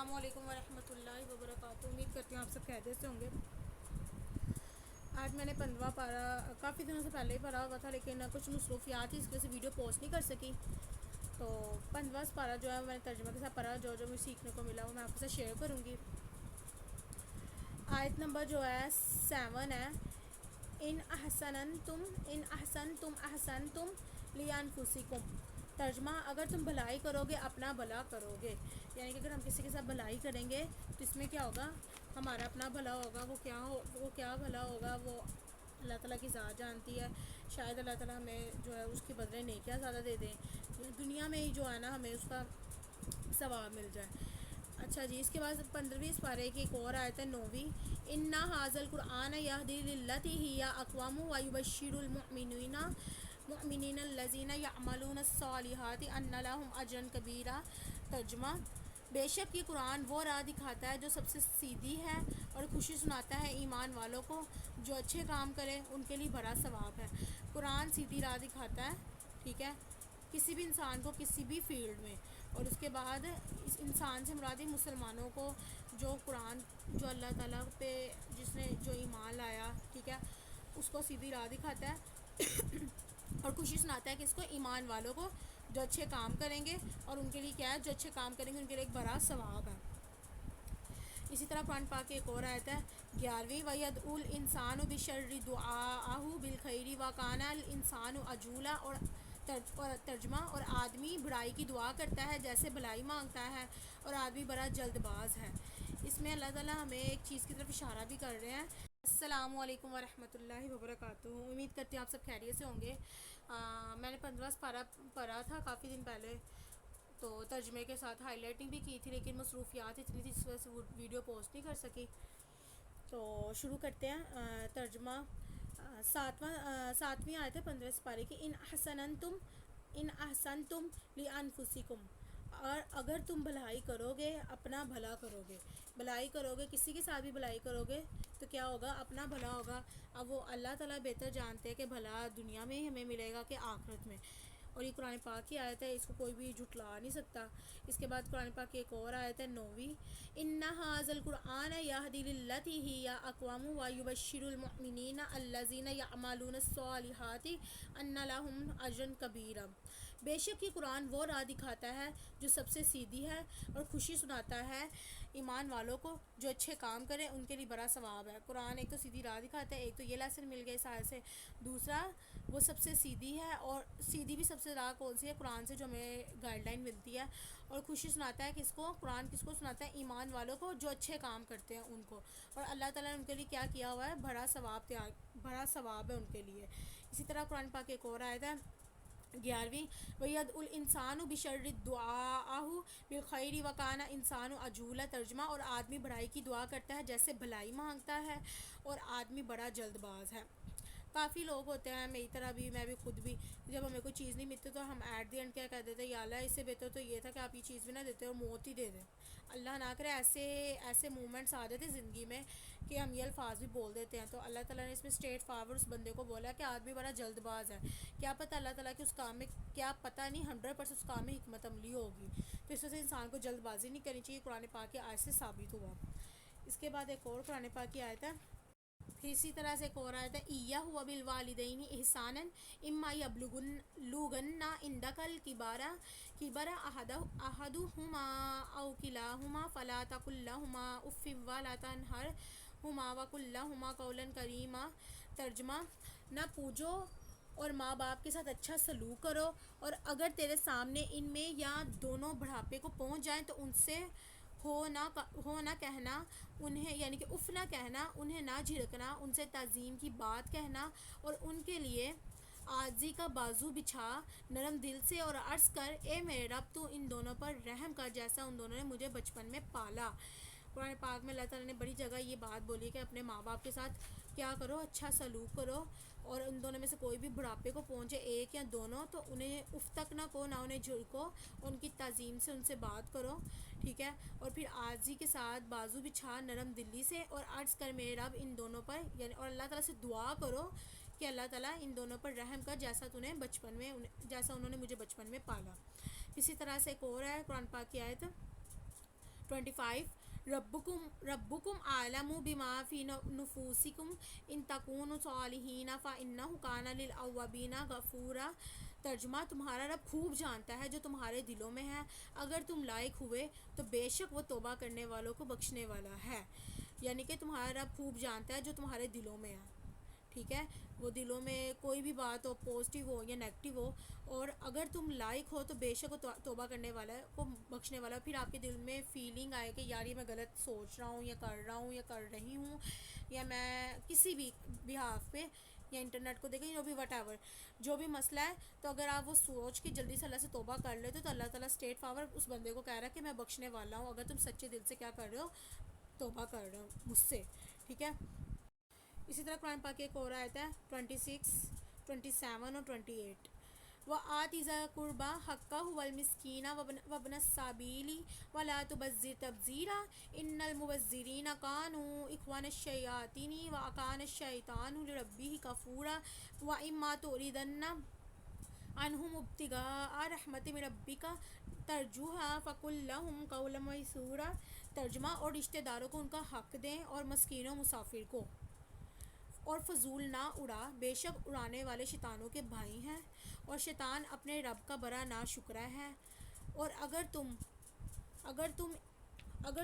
السلام علیکم ورحمۃ اللہ وبرکاتہ۔ امید کرتی ہوں آپ سب خیریت سے ہوں گے۔ آج میں نے 15واں پارہ کافی دنوں سے پہلے ہی پڑھا ہوا تھا، لیکن کچھ مصروفیات تھی، اس وجہ سے ویڈیو پوسٹ نہیں کر سکی۔ تو 15واں پارہ جو ہے میں نے ترجمہ کے ساتھ پڑھا، جو مجھے سیکھنے کو ملا وہ میں آپ کے ساتھ شیئر کروں گی۔ آیت نمبر جو ہے 7 ہے، ان احسنتم احسنتم لانفسکم۔ ترجمہ: اگر تم بھلائی کرو گے اپنا بھلا کرو گے، یعنی کہ اگر ہم کسی کے ساتھ بھلائی کریں گے تو اس میں کیا ہوگا، ہمارا اپنا بھلا ہوگا۔ وہ کیا بھلا ہوگا وہ اللہ تعالیٰ کی ذات جانتی ہے۔ شاید اللہ تعالیٰ ہمیں جو ہے اس کے بدلے نیکیاں زیادہ دے دیں، دنیا میں ہی جو ہے نا ہمیں اس کا ثواب مل جائے۔ اچھا جی، اس کے بعد 15ویں پارے کی ایک اور آیت ہے 9ویں، اِنَّ هَٰذَا الْقُرْآنَ يَهْدِي لِلَّتِي هِيَ أَقْوَمُ وَيُبَشِّرُ الْمُؤْمِنِينَ الَّذِينَ يَعْمَلُونَ الصَّالِحَاتِ أَنَّ لَهُمْ أَجْرًا كَبِيرًا۔ ترجمہ: بے شک یہ قرآن وہ راہ دکھاتا ہے جو سب سے سیدھی ہے، اور خوشی سناتا ہے ایمان والوں کو جو اچھے کام کرے ان کے لیے بڑا ثواب ہے۔ قرآن سیدھی راہ دکھاتا ہے، ٹھیک ہے، کسی بھی انسان کو کسی بھی فیلڈ میں۔ اور اس کے بعد اس انسان سے مراد مسلمانوں کو، جو قرآن، جو اللہ تعالیٰ پہ جس نے جو ایمان لایا، ٹھیک ہے، اس کو سیدھی راہ دکھاتا ہے اور خوشی سناتا ہے کہ اس کو ایمان والوں کو جو اچھے کام کریں گے، اور ان کے لیے کیا ہے، جو اچھے کام کریں گے ان کے لیے ایک بڑا ثواب ہے۔ اسی طرح قرآن پاک کی ایک اور آیت ہے 11ویں، وَيَدْعُو الْإِنسَانُ بِالشَّرِّ دُعَاءَهُ بِالْخَيْرِ وَكَانَ الْإِنسَانُ عَجُولًا۔ اور ترجمہ: اور آدمی برائی کی دعا کرتا ہے جیسے بھلائی مانگتا ہے، اور آدمی بڑا جلد باز ہے۔ اس میں اللہ تعالیٰ ہمیں ایک چیز کی طرف اشارہ بھی کر رہے ہیں۔ السلام علیکم ورحمۃ اللہ وبرکاتہ۔ امید کرتی ہوں آپ سب خیریت سے ہوں گے۔ میں نے 15واں پارہ پڑھا تھا کافی دن پہلے، تو ترجمے کے ساتھ ہائی لائٹنگ بھی کی تھی، لیکن مصروفیات اتنی تھی اس وجہ سے وہ ویڈیو پوسٹ نہیں کر سکی۔ تو شروع کرتے ہیں ترجمہ۔ 7ویں آیت ہے 15 پارے کی، ان احسنتم لانفسکم۔ اور اگر تم بھلائی کرو گے اپنا بھلا کرو گے، بھلائی کرو گے، کسی کے ساتھ بھی بھلائی کرو گے تو کیا ہوگا، اپنا بھلا ہوگا۔ اب وہ اللہ تعالیٰ بہتر جانتے ہیں کہ بھلا دنیا میں ہی ہمیں ملے گا کہ آخرت میں۔ اور یہ قرآن پاک کی آیت ہے، اس کو کوئی بھی جھٹلا نہیں سکتا۔ اس کے بعد قرآن پاک کی ایک اور آیت ہے 9ویں، اِنَّ هَٰذَا الْقُرْآنَ يَهْدِي لِلَّتِي هِيَ أَقْوَمُ وَيُبَشِّرُ الْمُؤْمِنِينَ الَّذِينَ يَعْمَلُونَ الصَّالِحَاتِ أَنَّ لَهُمْ أَجْرًا كَبِيرًا۔ بے شک یہ قرآن وہ راہ دکھاتا ہے جو سب سے سیدھی ہے، اور خوشی سناتا ہے ایمان والوں کو جو اچھے کام کریں ان کے لیے بڑا ثواب ہے۔ قرآن ایک تو سیدھی راہ دکھاتا ہے، ایک تو یہ لیسن مل گیا اس آیت سے۔ دوسرا، وہ سب سے سیدھی ہے، اور سیدھی بھی سب سے راہ کون سی ہے، قرآن سے جو ہمیں گائیڈ لائن ملتی ہے۔ اور خوشی سناتا ہے کس کو، قرآن کس کو سناتا ہے، ایمان والوں کو جو اچھے کام کرتے ہیں ان کو۔ اور اللہ تعالیٰ نے ان کے لیے کیا کیا ہوا ہے، بڑا ثواب ہے ان کے لیے۔ اسی طرح قرآن پاک ایک اور آیت ہے 11ویں، وَيَدْعُو الْإِنسَانُ بِالشَّرِّ دُعَاءَهُ بِالْخَيْرِ وَكَانَ الْإِنسَانُ عَجُولًا۔ ترجمہ: اور آدمی برائی کی دعا کرتا ہے جیسے بھلائی مانگتا ہے، اور آدمی بڑا جلد باز ہے۔ کافی لوگ ہوتے ہیں، میری طرح بھی، میں بھی خود بھی، جب ہمیں کوئی چیز نہیں ملتی تو ہم ایٹ دی اینڈ کیا کہہ دیتے ہیں، یا اللہ اس سے بہتر تو یہ تھا کہ آپ یہ چیز بھی نہ دیتے اور موت ہی دے دیں۔ اللہ نہ کرے ایسے مومنٹس آ جاتے زندگی میں کہ ہم یہ الفاظ بھی بول دیتے ہیں۔ تو اللہ تعالیٰ نے اس میں اسٹریٹ فارورڈ اس بندے کو بولا کہ آدمی بڑا جلد باز ہے۔ کیا پتہ اللہ تعالیٰ کی اس کام میں، کیا پتہ نہیں 100% اس کام میں حکمت عملی ہوگی، تو اس وجہ سے انسان کو جلد بازی نہیں کرنی چاہیے۔ قرآن پاک کی آیت سے ثابت ہوا۔ اس کے بعد ایک اور قرآن پاک کی آیت ہے، پھر اسی طرح سے ایک اور آیت ہے إِيَّهُ وَبِالْوَالِدَيْنِ إِحْسَانًا إِمَّا يَبْلُغَنَّ عِندَكَ الْكِبَرَ أَحَدُهُمَا أَوْ كِلَاهُمَا فَلَا تَقُل لَّهُمَا أُفٍّ وَلَا تَنْهَرْهُمَا وَقُل لَّهُمَا قَوْلًا كَرِيمًا۔ ترجمہ: نہ پوجو اور ماں باپ کے ساتھ اچھا سلوک کرو، اور اگر تیرے سامنے ان میں یا دونوں بڑھاپے کو پہنچ جائیں تو ان سے ہو نہ کہنا انہیں، یعنی کہ اف نہ کہنا انہیں، نہ جھڑکنا ان سے، تعظیم کی بات کہنا، اور ان کے لیے عاجزی کا بازو بچھا نرم دل سے، اور عرض کر اے میرے رب تو ان دونوں پر رحم کر جیسا ان دونوں نے مجھے بچپن میں پالا۔ قرآن پاک میں اللہ تعالیٰ نے بڑی جگہ یہ بات بولی کہ اپنے ماں باپ کے ساتھ کیا کرو، اچھا سلوک کرو، اور ان دونوں میں سے کوئی بھی بڑھاپے کو پہنچے، ایک یا دونوں، تو انہیں اف تک نہ کہو، نہ انہیں جھڑکو، ان کی تعظیم سے ان سے بات کرو، ٹھیک ہے۔ اور پھر عاجزی کے ساتھ بازو بچھا نرم دلی سے، اور عرض کر میرے رب ان دونوں پر، یعنی اور اللہ تعالیٰ سے دعا کرو کہ اللہ تعالیٰ ان دونوں پر رحم کر جیسا انہوں نے مجھے بچپن میں پالا۔ اسی طرح سے ایک اور ہے قرآن پاک کی آیت 25 ربکم اعلم بما فی نفوسکم ان تکونوا صالحین فانہ کان للأوابین غفورا. ترجمہ: تمہارا رب خوب جانتا ہے جو تمہارے دلوں میں ہے، اگر تم لائق ہوئے تو بے شک وہ توبہ کرنے والوں کو بخشنے والا ہے. یعنی کہ تمہارا رب خوب جانتا ہے جو تمہارے دلوں میں ہے. ٹھیک ہے، وہ دلوں میں کوئی بھی بات ہو، پازیٹیو ہو یا نیگیٹو ہو، اور اگر تم لائق ہو تو بے شک وہ توبہ کرنے والا ہے، کو بخشنے والا ہے. پھر آپ کے دل میں فیلنگ آئے کہ یار یہ میں غلط سوچ رہا ہوں یا کر رہا ہوں یا کر رہی ہوں، یا میں کسی بھی بہاف پہ یا انٹرنیٹ کو دیکھیں، جو بھی وٹ ایور جو بھی مسئلہ ہے، تو اگر آپ وہ سوچ کے جلدی سے اللہ سے توبہ کر لیتے تو اللہ تعالیٰ اسٹریٹ فارورڈ اس بندے کو کہہ رہا ہے کہ میں بخشنے والا ہوں، اگر تم سچے دل سے کیا کر رہے ہو، توبہ کر رہے ہو مجھ سے. ٹھیک ہے. اسی طرح قرآن پاک کی ایک اور آیت ہے 26 27 اور 28. وَآتِ ذَا الْقُرْبَىٰ حَقَّهُ وَالْمِسْكِينَ وَابْنَ السَّبِيلِ وَلَا تُبَذِّرْ تَبْذِيرًا إِنَّ الْمُبَذِّرِينَ كَانُوا إِخْوَانَ الشَّيَاطِينِ وَكَانَ الشَّيْطَانُ لِرَبِّهِ كَفُورًا وَإِمَّا تُعْرِضَنَّ عنهم ابتغاء رحمت من ربك ترجوها فقل لهم قولا ميسورا. ترجمہ: اور رشتہ داروں کو ان کا حق دیں اور مسکین و مسافر کو، اور فضول نہ اڑا، بے شک اڑانے والے شیطانوں کے بھائی ہیں اور شیطان اپنے رب کا بڑا ناشکرا ہے. اور اگر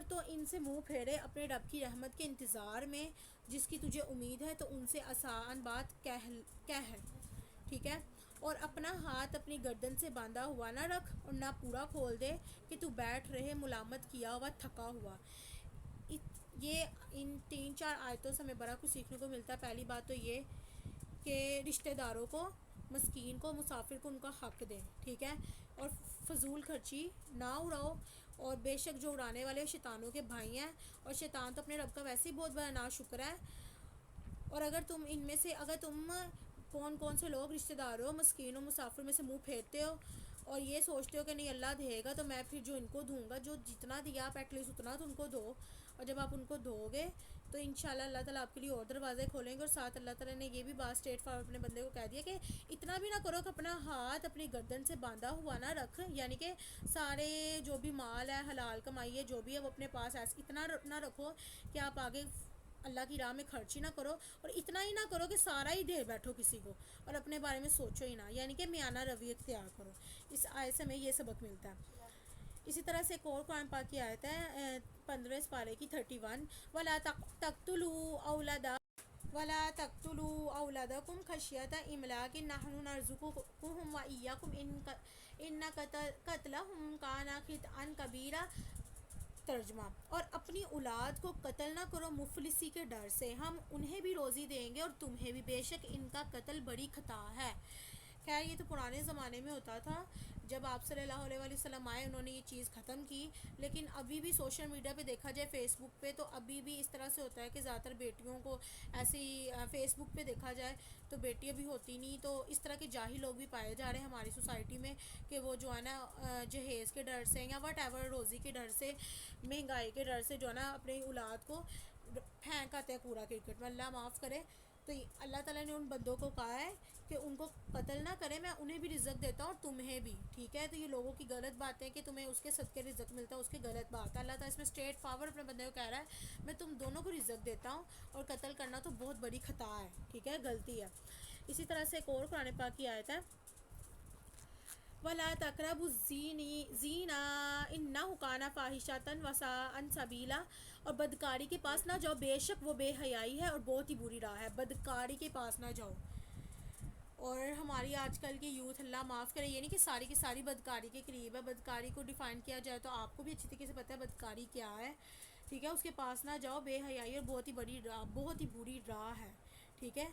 تو ان سے منہ پھیرے اپنے رب کی رحمت کے انتظار میں جس کی تجھے امید ہے تو ان سے آسان بات کہہ. ٹھیک ہے. اور اپنا ہاتھ اپنی گردن سے باندھا ہوا نہ رکھ اور نہ پورا کھول دے کہ تو بیٹھ رہے ملامت کیا ہوا تھکا ہوا. یہ ان 3-4 آیتوں سے ہمیں بڑا کچھ سیکھنے کو ملتا ہے. پہلی بات تو یہ کہ رشتہ داروں کو، مسکین کو، مسافر کو ان کا حق دیں. ٹھیک ہے. اور فضول خرچی نہ اڑاؤ، اور بے شک جو اڑانے والے شیطانوں کے بھائی ہیں، اور شیطان تو اپنے رب کا ویسے ہی بہت بڑا ناشکر ہے. اور اگر تم کون سے لوگ رشتہ دار ہو، مسکین و مسافر میں سے منہ پھیرتے ہو اور یہ سوچتے ہو کہ نہیں اللہ دے گا تو میں پھر جو ان کو دوں گا، جو جتنا دیا آپ ایٹ لیسٹ اتنا تو ان کو دو. اور جب آپ ان کو دو گے تو انشاءاللہ اللہ تعالیٰ آپ کے لیے اور دروازے کھولیں گے. اور ساتھ اللہ تعالیٰ نے یہ بھی بات اسٹریٹ فارورڈ اپنے بندے کو کہہ دیا کہ اتنا بھی نہ کرو کہ اپنا ہاتھ اپنی گردن سے باندھا ہوا نہ رکھ. یعنی کہ سارے جو بھی مال ہے، حلال کمائی ہے، جو بھی ہے وہ اپنے پاس اتنا نہ رکھو کہ آپ آگے اللہ کی راہ میں خرچ ہی نہ کرو، اور اتنا ہی نہ کرو کہ سارا ہی دے بیٹھو کسی کو اور اپنے بارے میں سوچو ہی نہ. یعنی کہ میانہ روی اختیار کرو. اس آیت سے ہمیں یہ سبق ملتا ہے. اسی طرح سے ایک اور قرآن پاک کی آیت ہے 15 پارے کی 31. وَلَا تَقْتُلُوا أَوْلَادَكُمْ خَشْيَةَ إِمْلَاقٍ نَحْنُ نَرْزُقُكُمْ وَإِيَّاكُمْ إِنَّ قَتْلَهُمْ كَانَ خِطْئًا كَبِيرًا. ترجمہ: اور اپنی اولاد کو قتل نہ کرو مفلسی کے ڈر سے، ہم انہیں بھی روزی دیں گے اور تمہیں بھی، بے شک ان کا قتل بڑی خطا ہے. خیر یہ تو پرانے زمانے میں ہوتا تھا، جب آپ صلی اللہ علیہ وسلم آئے انہوں نے یہ چیز ختم کی. لیکن ابھی بھی سوشل میڈیا پہ دیکھا جائے، فیس بک پہ، تو ابھی بھی اس طرح سے ہوتا ہے کہ زیادہ تر بیٹیوں کو ایسے ہی فیس بک پہ دیکھا جائے تو بیٹیاں بھی ہوتی نہیں. تو اس طرح کے جاہل لوگ بھی پائے جا رہے ہیں ہماری سوسائٹی میں کہ وہ جو ہے نا جہیز کے ڈر سے یا وٹ ایور روزی کے ڈر سے، مہنگائی کے ڈر سے جو ہے نا اپنی اولاد کو پھینک آتے ہیں کوڑا کرکٹ میں. اللہ معاف کرے. تو اللہ تعالیٰ نے ان بندوں کو کہا ہے کہ ان کو قتل نہ کرے، میں انہیں بھی رزق دیتا ہوں اور تمہیں بھی. ٹھیک ہے. تو یہ لوگوں کی غلط بات ہے کہ تمہیں اس کے صدقے رزق ملتا ہے، اس کی غلط بات ہے. اللہ تعالیٰ اس میں اسٹریٹ فارورڈ اپنے بندے کو کہہ رہا ہے میں تم دونوں کو رزق دیتا ہوں، اور قتل کرنا تو بہت بڑی خطا ہے. ٹھیک ہے، غلطی ہے. اسی طرح سے ایک اور قرآن پاک کی آیت ہے وَلَا تَقْرَبُوا الزِّنَا إِنَّهُ كَانَ فَاحِشَةً وَسَاءَ سَبِيلًا. اور بدکاری کے پاس نہ جاؤ، بے شک وہ بے حیائی ہے اور بہت ہی بری راہ ہے. بدکاری کے پاس نہ جاؤ. اور ہماری آج کل کی یوتھ اللہ معاف کرے، یہ نہیں کہ ساری کی ساری بدکاری کے قریب ہے. بدکاری کو ڈیفائن کیا جائے تو آپ کو بھی اچھی طریقے سے پتہ ہے بدکاری کیا ہے. ٹھیک ہے. اس کے پاس نہ جاؤ، بے حیائی اور بہت ہی بڑی راہ، بہت ہی بری راہ ہے. ٹھیک ہے.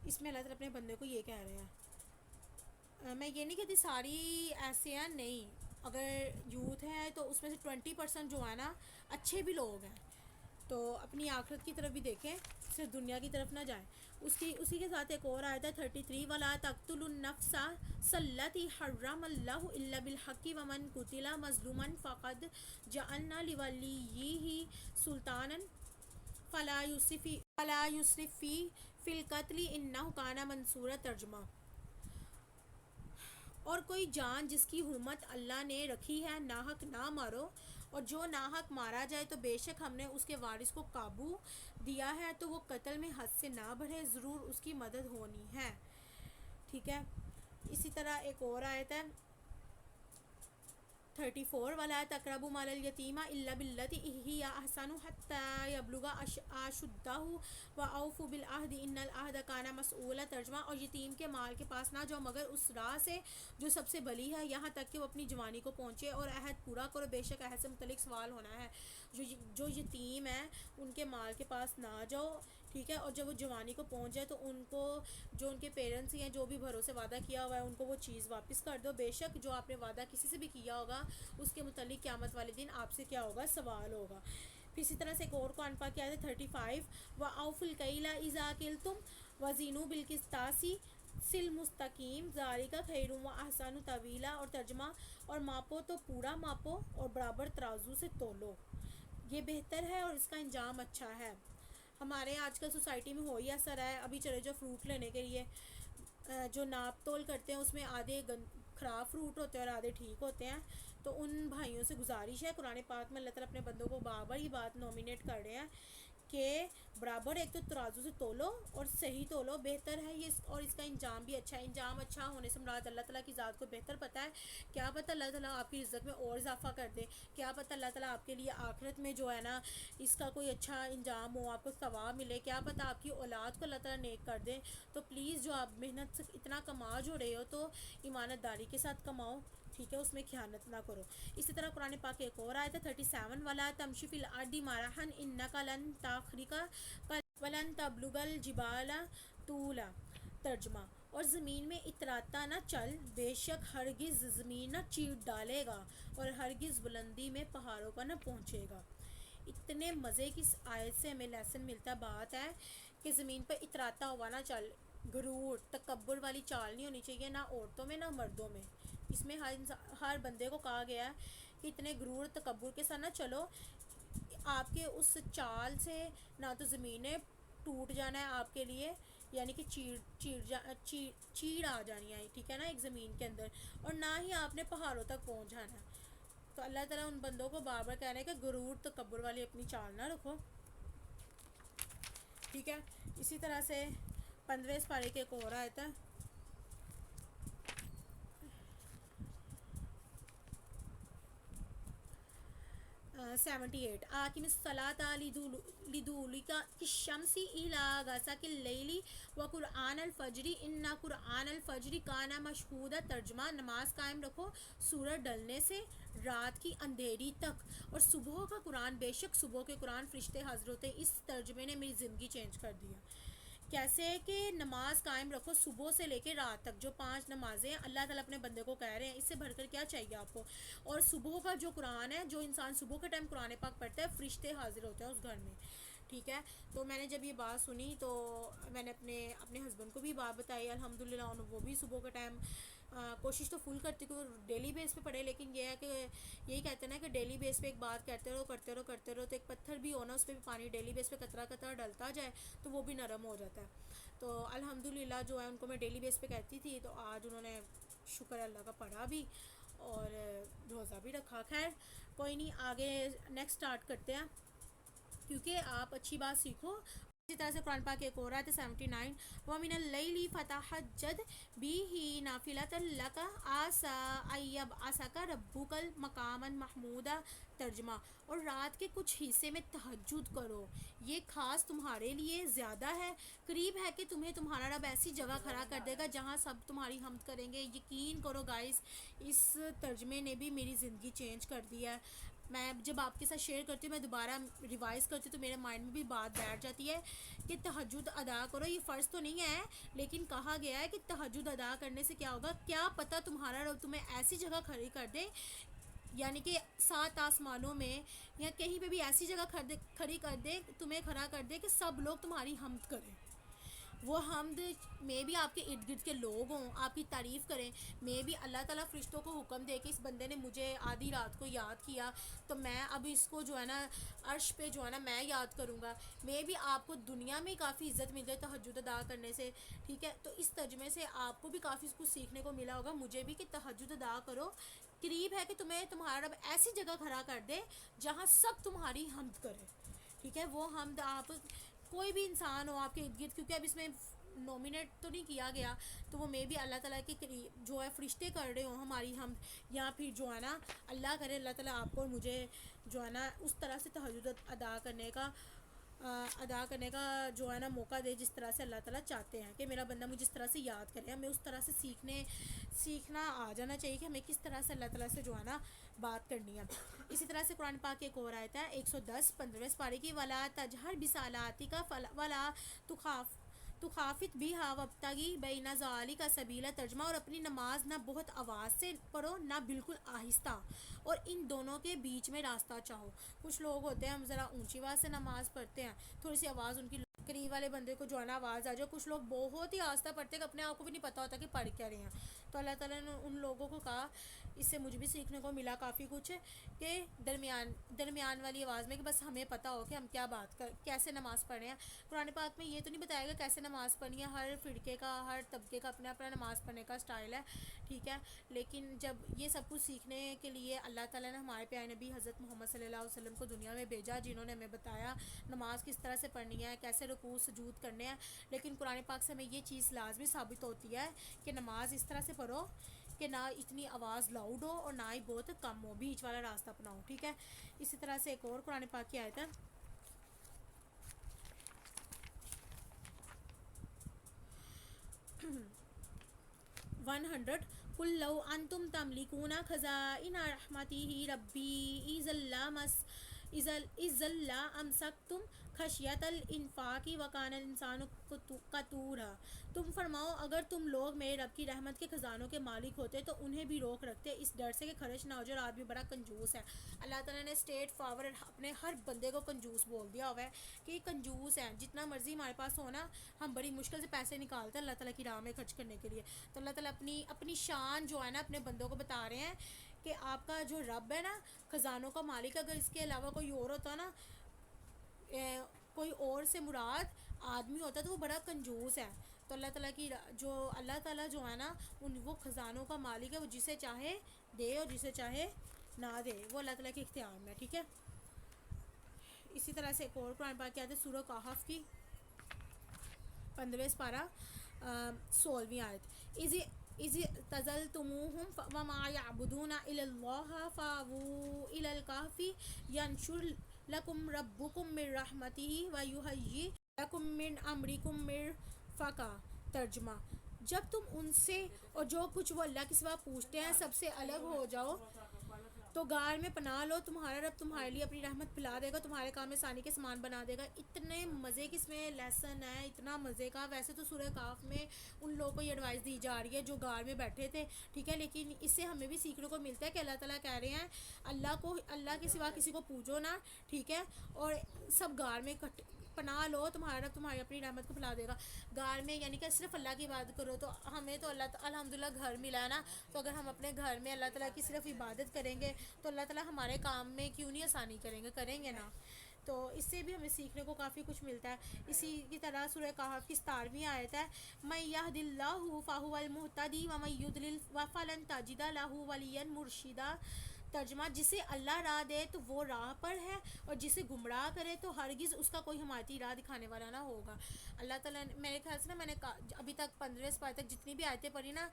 اس میں اللہ تعالیٰ اپنے بندے کو یہ کہہ رہے ہیں. میں یہ نہیں کہتی ساری ایسے ہیں، نہیں. اگر یوتھ ہے تو اس میں سے 20% جو ہے نا اچھے بھی لوگ ہیں. تو اپنی آخرت کی طرف بھی دیکھیں، صرف دنیا کی طرف نہ جائیں. اسی کے ساتھ ایک اور آیت ہے 33 وَلَا تَقْتُلُوا النَّفْسَ الَّتِي حَرَّمَ اللَّهُ إِلَّا بِالْحَقِّ وَمَنْ قُتِلَ مَظْلُومًا فَقَدْ جَعَلْنَا لِوَلِيِّهِ سُلْطَانًا فَلَا يُسْرِفْ فِي الْقَتْلِ إِنَّهُ كَانَ مَنْصُورًا. ترجمہ: اور کوئی جان جس کی حرمت اللہ نے رکھی ہے ناحق نہ مارو، اور جو ناحق مارا جائے تو بے شک ہم نے اس کے وارث کو قابو دیا ہے، تو وہ قتل میں حد سے نہ بڑھے، ضرور اس کی مدد ہونی ہے. ٹھیک ہے. اسی طرح ایک اور آیت ہے 34 وَلَا تَقْرَبُوا مَالَ الْيَتِيمِ إِلَّا بِالَّتِي هِيَ أَحْسَنُ حَتَّى يَبْلُغَ أَشُدَّهُ وَأَوْفُوا بِالْعَهْدِ إِنَّ الْعَهْدَ كَانَ مَسْئُولًا. ترجمہ: اور یتیم کے مال کے پاس نہ جاؤ مگر اس راہ سے جو سب سے بلی ہے، یہاں تک کہ وہ اپنی جوانی کو پہنچے، اور عہد پورا کرو، بے شک عہد سے متعلق سوال ہونا ہے. جو یتیم ہیں ان کے مال کے پاس نہ جاؤ. ٹھیک ہے. اور جب وہ جوانی کو پہنچ جائے تو ان کو جو ان کے پیرنٹس ہیں، جو بھی بھروسے وعدہ کیا ہوا ہے، ان کو وہ چیز واپس کر دو. بے شک جو آپ نے وعدہ کسی سے بھی کیا ہوگا اس کے متعلق قیامت والے دن آپ سے کیا ہوگا؟ سوال ہوگا. پھر اسی طرح سے ایک اور قرآن پاک کی آیت ہے 35 وَأَوْفُوا الْكَيْلَ إِذَا كِلْتُمْ وَزِنُوا بِالْقِسْطَاسِ الْمُسْتَقِيمِ ذَلِكَ خَيْرٌ وَأَحْسَنُ تَأْوِيلًا. اور ترجمہ: اور ماپو تو پورا ماپو اور برابر ترازو سے تولو، یہ بہتر ہے اور اس کا انجام اچھا ہے. ہمارے آج کل سوسائٹی میں ہو ہی ایسا رہا ہے. ابھی چلے جو فروٹ لینے کے لیے جو ناپ تول کرتے ہیں اس میں آدھے خراب فروٹ ہوتے ہیں اور آدھے ٹھیک ہوتے ہیں. تو ان بھائیوں سے گزارش ہے، قرآن پاک میں اللہ تعالیٰ اپنے بندوں کو بار بار یہ بات نومینیٹ کر رہے ہیں کہ برابر ایک تو ترازو سے تولو اور صحیح تولو، بہتر ہے یہ، اور اس کا انجام بھی اچھا ہے. انجام اچھا ہونے سے مراد اللہ تعالیٰ کی ذات کو بہتر پتہ ہے. کیا پتہ اللہ تعالیٰ آپ کی رزق میں اور اضافہ کر دے، کیا پتہ اللہ تعالیٰ آپ کے لیے آخرت میں جو ہے نا اس کا کوئی اچھا انجام ہو، آپ کو ثواب ملے، کیا پتہ آپ کی اولاد کو اللہ تعالیٰ نیک کر دے. تو پلیز جو آپ محنت سے اتنا کما جو رہے ہو تو ایمانت داری کے ساتھ کماؤ. ٹھیک ہے. اس میں خیانت نہ کرو. اسی طرح قرآن پاک ایک اور آیت ہے 37 وَلَا تَمْشِ فِي الْأَرْضِ مَرَحًا إِنَّكَ لَن تَخْرِقَ وَلَن تَبْلُغَ الْجِبَالَ طُولًا. ترجمہ: اور زمین میں اتراتا نہ چل، بے شک ہرگز زمین نہ چیٹ ڈالے گا اور ہرگز بلندی میں پہاڑوں پر نہ پہنچے گا. اتنے مزے کی اس آیت سے ہمیں لیسن ملتا. بات ہے کہ زمین پر اتراتا ہوا نہ چل، غرور تکبر والی چال نہیں ہونی چاہیے، نہ عورتوں میں نہ مردوں میں. اس میں ہر بندے کو کہا گیا ہے کہ اتنے غرور تکبر کے ساتھ نہ چلو. آپ کے اس چال سے نہ تو زمینیں ٹوٹ جانا ہے آپ کے لیے، یعنی کہ چیڑ آ جانی ہے. ٹھیک ہے نا، ایک زمین کے اندر، اور نہ ہی آپ نے پہاڑوں تک پہنچ جانا ہے. تو اللہ تعالیٰ ان بندوں کو بار بار کہہ رہے ہیں کہ غرور تکبر والی اپنی چال نہ رکھو. ٹھیک ہے. اسی طرح سے 15 پارے کے ایک اور آیت ہے 78 آقم الصلاۃ لدلوک الشمس الی غسق اللیل وقرآن الفجر ان قرآن الفجر کان مشہودا. ترجمہ: نماز قائم رکھو سورج ڈلنے سے رات کی اندھیری تک، اور صبح کا قرآن، بے شک صبح کے قرآن فرشتے حاضر ہوتے ہیں. اس ترجمے نے میری زندگی چینج کر دیا. کیسے کہ نماز قائم رکھو صبح سے لے کے رات تک، جو 5 نمازیں اللہ تعالیٰ اپنے بندے کو کہہ رہے ہیں، اس سے بڑھ کر کیا چاہیے آپ کو. اور صبح کا جو قرآن ہے، جو انسان صبح کے ٹائم قرآن پاک پڑھتا ہے، فرشتے حاضر ہوتے ہیں اس گھر میں. ٹھیک ہے. تو میں نے جب یہ بات سنی تو میں نے اپنے ہسبینڈ کو بھی بات بتائی. الحمدللہ وہ بھی صبح کے ٹائم کوشش تو فل کرتی کہ وہ ڈیلی بیس پہ پڑھے، لیکن یہ ہے کہ یہی کہتے ہیں نا کہ ڈیلی بیس پہ ایک بات کرتے رہو کرتے رہو کرتے رہو، تو ایک پتھر بھی ہونا اس پہ بھی پانی ڈیلی بیس پہ قطرہ قطرہ ڈلتا جائے تو وہ بھی نرم ہو جاتا ہے. تو الحمدللہ جو ہے ان کو میں ڈیلی بیس پہ کہتی تھی، تو آج انہوں نے شکر اللہ کا پڑھا بھی اور روزہ بھی رکھا. خیر کوئی نہیں، آگے نیکسٹ سٹارٹ کرتے ہیں کیونکہ آپ اچھی بات سیکھو. اسی طرح سے قرآن پاک ایک اور آیت ہے 79 وَمِنَ اللَّيْلِ فَتَہَجَّدْ بِهِ نَافِلَةً لَكَ عَسَىٰ أَن يَبْعَثَكَ رَبُّكَ مَقَامًا مَحْمُودًا. ترجمہ: اور رات کے کچھ حصے میں تہجد کرو، یہ خاص تمہارے لیے زیادہ ہے، قریب ہے کہ تمہیں تمہارا رب ایسی جگہ کھڑا کر دے گا جہاں سب تمہاری حمد کریں گے. یقین کرو گائز، اس ترجمے نے بھی میری زندگی چینج کر دی ہے. میں جب آپ کے ساتھ شیئر کرتی ہوں، میں دوبارہ ریوائز کرتی ہوں تو میرے مائنڈ میں بھی بات بیٹھ جاتی ہے کہ تہجد ادا کرو. یہ فرض تو نہیں ہے، لیکن کہا گیا ہے کہ تہجد ادا کرنے سے کیا ہوگا، کیا پتہ تمہارا رب تمہیں ایسی جگہ کھڑی کر دے، یعنی کہ 7 آسمانوں میں یا کہیں پہ بھی ایسی جگہ کھڑی کر دے، تمہیں کھڑا کر دے کہ سب لوگ تمہاری حمد کریں. وہ حمد میں بھی آپ کے ارد گرد کے لوگ ہوں، آپ کی تعریف کریں. میں بھی اللہ تعالیٰ فرشتوں کو حکم دے کہ اس بندے نے مجھے آدھی رات کو یاد کیا تو میں اب اس کو جو ہے نا عرش پہ جو ہے نا میں یاد کروں گا. میں بھی آپ کو دنیا میں کافی عزت مل جائے تہجد ادا کرنے سے. ٹھیک ہے. تو اس ترجمے سے آپ کو بھی کافی کچھ سیکھنے کو ملا ہوگا، مجھے بھی، کہ تہجد ادا کرو قریب ہے کہ تمہیں تمہارا رب ایسی جگہ کھڑا کر دے جہاں سب تمہاری حمد کرے. ٹھیک ہے، وہ حمد آپ کوئی بھی انسان ہو آپ کے ارد گرد، کیونکہ اب اس میں نومینیٹ تو نہیں کیا گیا، تو وہ میں بھی اللہ تعالیٰ کے قریب جو ہے فرشتے کر رہے ہوں ہماری حمد، یا پھر جو ہے نا اللہ کرے اللہ تعالیٰ آپ کو اور مجھے جو ہے نا اس طرح سے تہجد ادا کرنے کا جو ہے نا موقع دے جس طرح سے اللہ تعالیٰ چاہتے ہیں کہ میرا بندہ مجھے جس طرح سے یاد کرے. ہمیں اس طرح سے سیکھنا آ جانا چاہیے کہ ہمیں کس طرح سے اللہ تعالیٰ سے جو ہے نا بات کرنی ہے. اسی طرح سے قرآن پاک کی ایک اور آیت ہے 110 15 پارے کی، ولا تجہر بصلاتک ولا تخافت بہا وابتغی بین ذالک سبیلا. ترجمہ، اور اپنی نماز نہ بہت آواز سے پڑھو نہ بالکل آہستہ، اور ان دونوں کے بیچ میں راستہ چاہو. کچھ لوگ ہوتے ہیں ہم ذرا اونچی آواز سے نماز پڑھتے ہیں، تھوڑی سی آواز ان کی قریب والے بندے کو جو ہے نا آواز آ جائے. کچھ لوگ بہت ہی آہستہ پڑھتے ہیں کہ اپنے آپ کو بھی نہیں پتہ ہوتا کہ پڑھ کیا رہے ہیں. تو اللہ تعالیٰ نے ان لوگوں کو کہا، اس سے مجھے بھی سیکھنے کو ملا کافی کچھ، کہ درمیان والی آواز میں، کہ بس ہمیں پتہ ہو کہ ہم کیسے نماز پڑھ رہے ہیں. قرآن پاک میں یہ تو نہیں بتایا گا کیسے نماز پڑھنی ہے، ہر فرقے کا ہر طبقے کا اپنا اپنا نماز پڑھنے کا سٹائل ہے. ٹھیک ہے، لیکن جب یہ سب کچھ سیکھنے کے لیے اللہ تعالیٰ نے ہمارے پیارے نبی حضرت محمد صلی اللہ علیہ وسلم کو دنیا میں بھیجا، جنہوں نے ہمیں بتایا نماز کس طرح سے پڑھنی ہے، کیسے رکوع سجود کرنے ہیں. لیکن قرآن پاک سے ہمیں یہ چیز لازمی ثابت ہوتی ہے کہ نماز اس طرح سے پڑھو کہ نہ اتنی آواز لاؤڈ ہو اور نہ ہی بہت کم ہو، بیچ والا راستہ اپناؤ. ٹھیک ہے، اسی طرح سے ایک اور قرآن پاک کی آیت ہے 100، قل لو انتم تملکون خزائن رحمتہ ربی اذا امسکتم خشیت الانفاق وکان الانسان قتورا. تم فرماؤ اگر تم لوگ میرے رب کی رحمت کے خزانوں کے مالک ہوتے تو انہیں بھی روک رکھتے اس ڈر سے کہ خرچ نہ ہو جائے، اور آدمی بڑا کنجوس ہے. اللہ تعالیٰ نے اسٹیٹ فارورڈ اپنے ہر بندے کو کنجوس بول دیا ہوا ہے کہ یہ کنجوس ہیں، جتنا مرضی ہمارے پاس ہونا ہم بڑی مشکل سے پیسے نکالتے ہیں اللہ تعالیٰ کی راہ میں خرچ کرنے کے لیے. تو اللہ تعالیٰ اپنی شان جو ہے نا اپنے بندوں کو بتا رہے ہیں کہ آپ کا جو رب ہے نا خزانوں کا مالک، اگر اس کے علاوہ کوئی اور ہوتا نا، کوئی اور سے مراد آدمی ہوتا تو وہ بڑا کنجوس ہے. تو اللہ تعالیٰ جو ہے نا وہ خزانوں کا مالک ہے، وہ جسے چاہے دے اور جسے چاہے نہ دے، وہ اللہ تعالیٰ کے اختیار میں. ٹھیک ہے، اسی طرح سے ایک اور قرآن پاک کی آیت ہے سورہ کہف کی 15 پارہ 16ویں آیت، اذ تزلتموہم وما یعبدون الا اللہ فاووا الی الکہف ینشر لکم ربکم من رحمتہ ویہیئ لکم من امرکم مرفقا. ترجمہ، جب تم ان سے اور جو کچھ وہ اللہ کے سوا پوچھتے ہیں سب سے الگ ہو جاؤ تو غار میں پناہ لو، تمہارا رب تمہارے لیے اپنی رحمت پھیلا دے گا، تمہارے کام میں آسانی کے سامان بنا دے گا. اتنے مزے کی اس میں لیسن ہے، اتنا مزے کا. ویسے تو سورہ کہف میں ان لوگوں کو یہ ایڈوائس دی جا رہی ہے جو غار میں بیٹھے تھے. ٹھیک ہے، لیکن اس سے ہمیں بھی سیکھنے کو ملتا ہے کہ اللہ تعالیٰ کہہ رہے ہیں اللہ کے سوا کسی کو پوجو نہ. ٹھیک ہے، اور سب غار میں پناہ لو، تمہارا رب تمہاری اپنی رحمت کو پھیلا دے گا. غار میں یعنی کہ صرف اللہ کی عبادت کرو. تو ہمیں تو الحمدللہ گھر ملا نا، تو اگر ہم اپنے گھر میں اللہ تعالیٰ کی صرف عبادت کریں گے تو اللہ تعالیٰ ہمارے کام میں کیوں نہیں آسانی کریں گے نا. تو اس سے بھی ہمیں سیکھنے کو کافی کچھ ملتا ہے. اسی کی طرح سورہ کہف کی 17ویں آیت ہے من یہد اللہ فہو المہتدی ومن یضلل فلن تجد لہ ولیا مرشدا. ترجمہ، جسے اللہ راہ دے تو وہ راہ پر ہے، اور جسے گمراہ کرے تو ہرگز اس کا کوئی حمایتی راہ دکھانے والا نہ ہوگا. اللہ تعالیٰ نے میرے خیال سے نا، میں نے ابھی تک 15 سپارے تک جتنی بھی آیتیں پڑھی نا،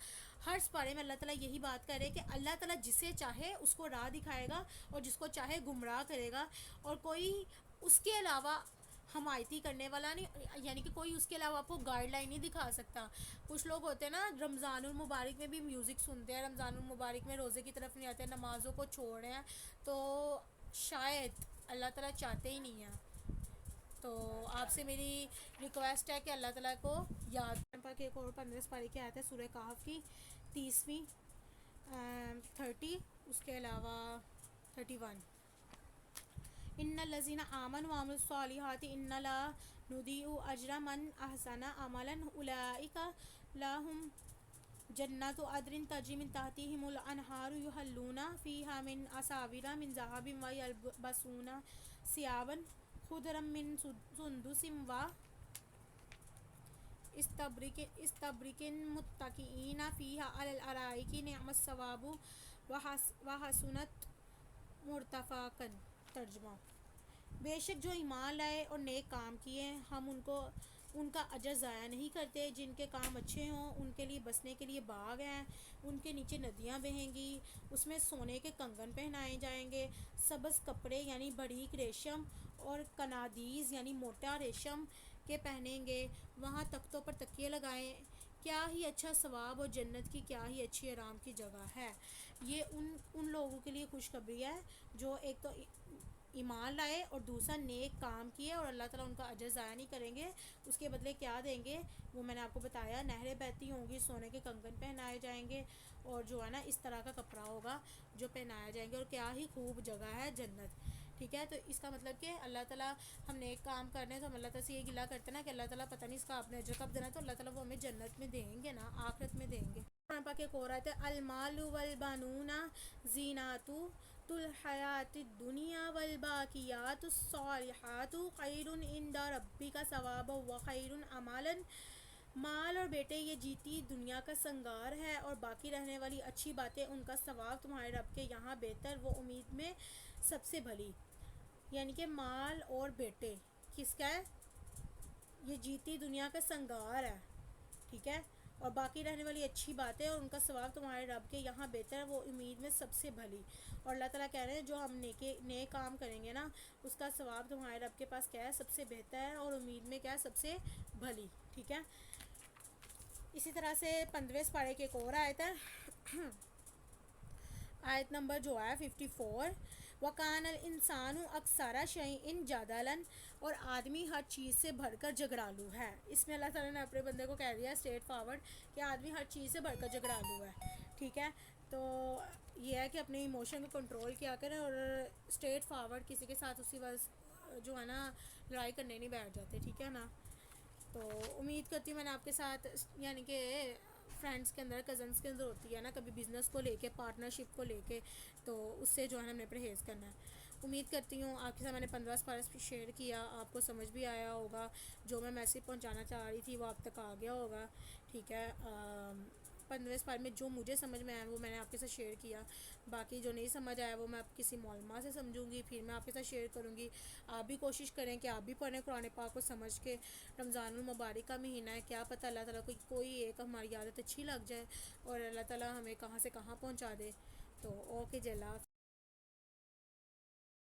ہر سپارے میں اللہ تعالیٰ یہی بات کر رہے کہ اللہ تعالیٰ جسے چاہے اس کو راہ دکھائے گا اور جس کو چاہے گمراہ کرے گا، اور کوئی اس کے علاوہ حمایتی کرنے والا نہیں، یعنی کہ کوئی اس کے علاوہ آپ کو گائیڈ لائن نہیں دکھا سکتا. کچھ لوگ ہوتے ہیں نا رمضان المبارک میں بھی میوزک سنتے ہیں، رمضان المبارک میں روزے کی طرف نہیں آتے ہیں، نمازوں کو چھوڑ رہے ہیں، تو شاید اللہ تعالیٰ چاہتے ہی نہیں ہیں. تو آپ سے میری ریکویسٹ ہے کہ اللہ تعالیٰ کو یاد پر کہ ایک اور 15 پارے کی آیت ہے سورہ کہف کی 30ویں 30، اس کے علاوہ 31، ان الذین آمنوا وعملوا الصالحات ان لا نضیع اجر من احسن عملا اولئک لهم جنات عدن تجری من تحتهم الانہار یحلون فیہا من اساور من ذہب ویلبسون ثیابا خضرا من سندس و استبرق متکئین فیہا علی الارائک نعم الثواب وحسنت مرتفقاً. ترجمہ: بے شک جو ایمان لائے اور نیک کام کیے ہم ان کا اجر ضائع نہیں کرتے. جن کے کام اچھے ہوں ان کے لیے بسنے کے لیے باغ ہیں، ان کے نیچے ندیاں بہیں گی، اس میں سونے کے کنگن پہنائے جائیں گے، سبز کپڑے یعنی باریک ریشم اور قنادیز یعنی موٹا ریشم کے پہنیں گے. وہاں تختوں پر تکیے لگائیں. کیا ہی اچھا ثواب اور جنت کی کیا ہی اچھی آرام کی جگہ ہے. یہ ان لوگوں کے لیے خوشخبری ہے جو ایک تو ایمان لائے اور دوسرا نیک کام کیے، اور اللہ تعالیٰ ان کا اجر ضائع نہیں کریں گے. اس کے بدلے کیا دیں گے وہ میں نے آپ کو بتایا. نہریں بہتی ہوں گی، سونے کے کنگن پہنائے جائیں گے، اور جو ہے نا اس طرح کا کپڑا ہوگا جو پہنایا جائیں گے، اور کیا ہی خوب جگہ ہے جنت. ٹھیک ہے، تو اس کا مطلب کہ اللہ تعالیٰ ہم نیک کام کرنے ہیں تو ہم اللہ تعالیٰ سے یہ گلہ کرتے ہیں نا کہ اللہ تعالیٰ پتہ نہیں اس کا اپنے اجر کب دینا ہے، تو اللہ تعالیٰ وہ ہمیں جنت میں دیں گے نا، آخرت میں دیں گے. قرآن پاک ایک اور آیت ہے: المال والبنون زینۃ الحیاۃ الدنیا والباقیات الصالحات خیر عند ربک ثوابا وخیر امالا. مال اور بیٹے یہ جیتی دنیا کا سنگار ہے، اور باقی رہنے والی اچھی باتیں ان کا ثواب تمہارے رب کے یہاں بہتر، وہ امید میں سب سے بھلی. یعنی کہ مال اور بیٹے کس کا ہے؟ یہ جیتی دنیا کا سنگار ہے. ٹھیک ہے، اور باقی رہنے والی اچھی باتیں اور ان کا ثواب تمہارے رب کے یہاں بہتر ہے، وہ امید میں سب سے بھلی. اور اللہ تعالیٰ کہہ رہے ہیں جو ہم نیک کام کریں گے نا اس کا ثواب تمہارے رب کے پاس کیا ہے؟ سب سے بہتر ہے، اور امید میں کیا ہے؟ سب سے بھلی. ٹھیک ہے، اسی طرح سے 15ویں پارے کی ایک اور آیت ہے، آیت نمبر جو ہے 54: وَكَانَ الْإِنسَانُ أَكْثَرَ شَيْءٍ جَدَلًا. اور آدمی ہر چیز سے بڑھ کر جھگڑالو ہے. اس میں اللہ تعالیٰ نے اپنے بندے کو کہہ دیا اسٹریٹ فارورڈ کہ آدمی ہر چیز سے بڑھ کر جھگڑالو ہے. ٹھیک ہے، تو یہ ہے کہ اپنے ایموشن کو کنٹرول کیا کریں اور اسٹریٹ فارورڈ کسی کے ساتھ اسی وقت جو ہے نا لڑائی کرنے نہیں بیٹھ جاتے. ٹھیک ہے نا. تو امید کرتی ہوں میں نے آپ کے ساتھ یعنی کہ فرینڈس کے اندر، کزنس کے اندر ہوتی ہے نا کبھی بزنس کو لے کے، پارٹنرشپ کو لے کے، تو اس سے جو ہے نا ہمیں پرہیز کرنا ہے. امید کرتی ہوں آپ کے ساتھ میں نے 15 پارے شیئر کیا، آپ کو سمجھ بھی آیا ہوگا، جو میں میسیج پہنچانا چاہ رہی تھی وہ آپ تک آ گیا ہوگا. ٹھیک ہے، 15 پارے میں جو مجھے سمجھ میں آیا وہ میں نے آپ کے ساتھ شیئر کیا. باقی جو نہیں سمجھ آیا وہ میں آپ کسی معلومات سے سمجھوں گی، پھر میں آپ کے ساتھ شیئر کروں گی. آپ بھی کوشش کریں کہ آپ بھی پڑھیں قرآن پاک کو سمجھ کے. رمضان المبارک کا مہینہ ہے، کیا پتہ اللہ تعالیٰ کو کوئی ایک ہماری عادت اچھی لگ جائے اور اللہ تعالیٰ ہمیں کہاں سے کہاں پہنچا دے. تو اوکے جی، اللہ حافظ.